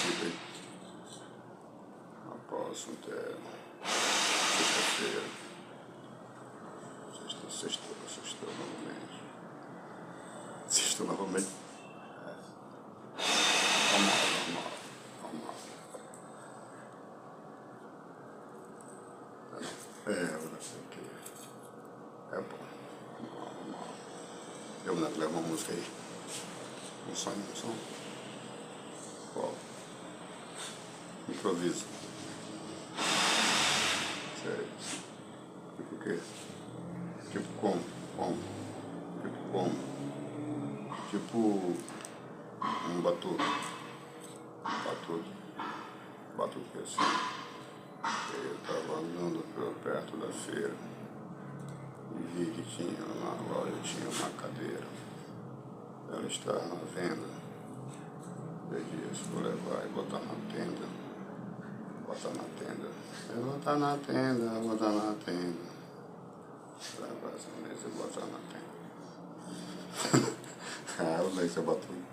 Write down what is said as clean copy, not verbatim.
participa aí. Próximo até sexta-feira. Sexta novamente. Sexta novamente. Normal. Eu sei que é bom. Normal. Eu vou levar uma música aí. Um som. Qual? Improviso. Sério. Tipo o quê? Tipo como? Tipo um batuque. Batuque assim. Eu estava andando perto da feira e vi que tinha na loja uma cadeira. Ela estava à venda. Eu disse, vou levar e botar na tenda. Eu vou botar na tenda. Levar essa mesa e botar na tenda. Eu usei esse batuque.